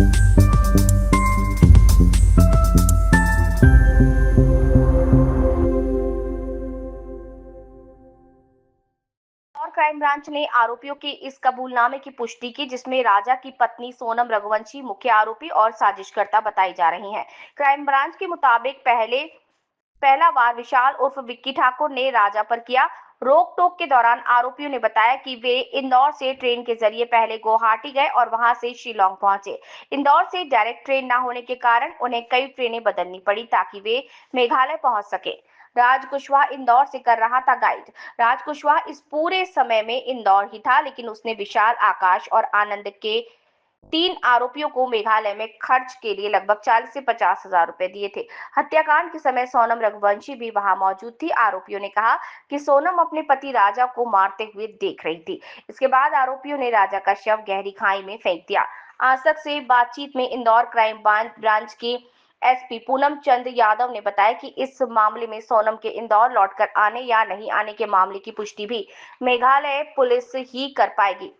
और crime branch ने आरोपियों के इस कबूलनामे की पुष्टि की, जिसमें राजा की पत्नी सोनम रघुवंशी मुख्य आरोपी और साजिशकर्ता बताई जा रही हैं। क्राइम ब्रांच के मुताबिक पहला वार विशाल उर्फ विक्की ठाकुर ने राजा पर किया। रोक टोक के दौरान आरोपियों ने बताया कि वे इंदौर से ट्रेन के जरिए पहले गुवाहाटी गए और वहां से शिलोंग पहुंचे। इंदौर से डायरेक्ट ट्रेन न होने के कारण उन्हें कई ट्रेनें बदलनी पड़ी ताकि वे मेघालय पहुंच सके। राज कुशवाहा इंदौर से कर रहा था गाइड। राज कुशवाहा इस पूरे समय में इंदौर ही था, लेकिन उसने विशाल, आकाश और आनंद के 3 आरोपियों को मेघालय में खर्च के लिए लगभग 40 से 50 हजार रुपए दिए थे। हत्याकांड के समय सोनम रघुवंशी भी वहां मौजूद थी। आरोपियों ने कहा कि सोनम अपने पति राजा को मारते हुए देख रही थी। इसके बाद आरोपियों ने राजा का शव गहरी खाई में फेंक दिया। आज तक से बातचीत में इंदौर क्राइम ब्रांच की एसपी पूनम चंद यादव ने बताया कि इस मामले में सोनम के इंदौर लौटकर आने या नहीं आने के मामले की पुष्टि भी मेघालय पुलिस ही कर पाएगी।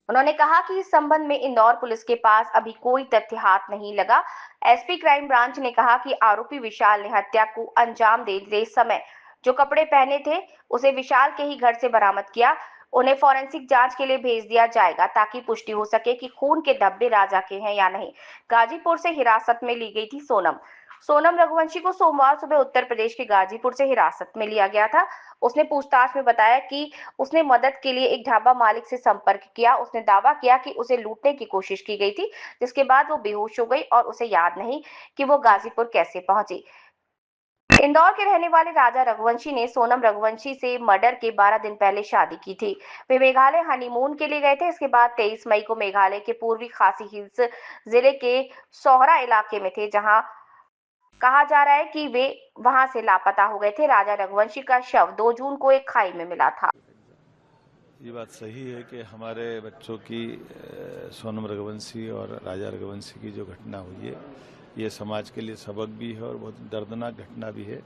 उन्होंने कहा कि इस संबंध में इंदौर पुलिस के पास अभी कोई तथ्य हाथ नहीं लगा। एसपी क्राइम ब्रांच ने कहा कि आरोपी विशाल ने हत्या को अंजाम देते समय जो कपड़े पहने थे उसे विशाल के ही घर से बरामद किया। उन्हें फॉरेंसिक जांच के लिए भेज दिया जाएगा ताकि पुष्टि हो सके कि खून के धब्बे राजा के हैं या नहीं। गाजीपुर से हिरासत में ली गई थी सोनम। सोनम रघुवंशी को सोमवार सुबह उत्तर प्रदेश के गाजीपुर से हिरासत में लिया गया था। उसने पूछताछ में बताया कि उसने मदद के लिए एक ढाबा मालिक से संपर्क किया। उसने दावा किया कि उसे लूटने की कोशिश की गई थी, जिसके बाद वो बेहोश हो गई और उसे याद नहीं कि वो गाजीपुर कैसे पहुंची। इंदौर के रहने वाले राजा रघुवंशी ने सोनम रघुवंशी से मर्डर के 12 दिन पहले शादी की थी। वे मेघालय हनीमून के लिए गए थे। इसके बाद 23 मई को मेघालय के पूर्वी खासी हिल्स जिले के सोहरा इलाके में थे, जहां कहा जा रहा है कि वे वहां से लापता हो गए थे। राजा रघुवंशी का शव 2 जून को एक खाई में मिला था। ये बात सही है कि हमारे बच्चों की सोनम रघुवंशी और राजा रघुवंशी की जो घटना हुई है, ये समाज के लिए सबक भी है और बहुत दर्दनाक घटना भी है।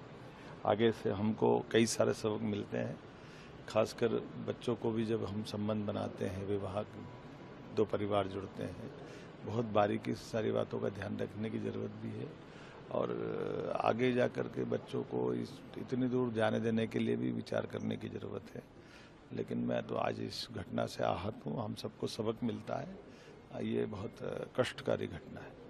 आगे से हमको कई सारे सबक मिलते हैं, खासकर बच्चों को भी जब हम संबंध बनाते हैं, विवाह 2 परिवार जुड़ते हैं, बहुत बारीकी से सारी बातों का ध्यान रखने की ज़रूरत भी है और आगे जा कर के बच्चों को इतनी दूर जाने देने के लिए भी विचार करने की ज़रूरत है। लेकिन मैं तो आज इस घटना से आहत हूँ। हम सबको सबक मिलता है। ये बहुत कष्टकारी घटना है।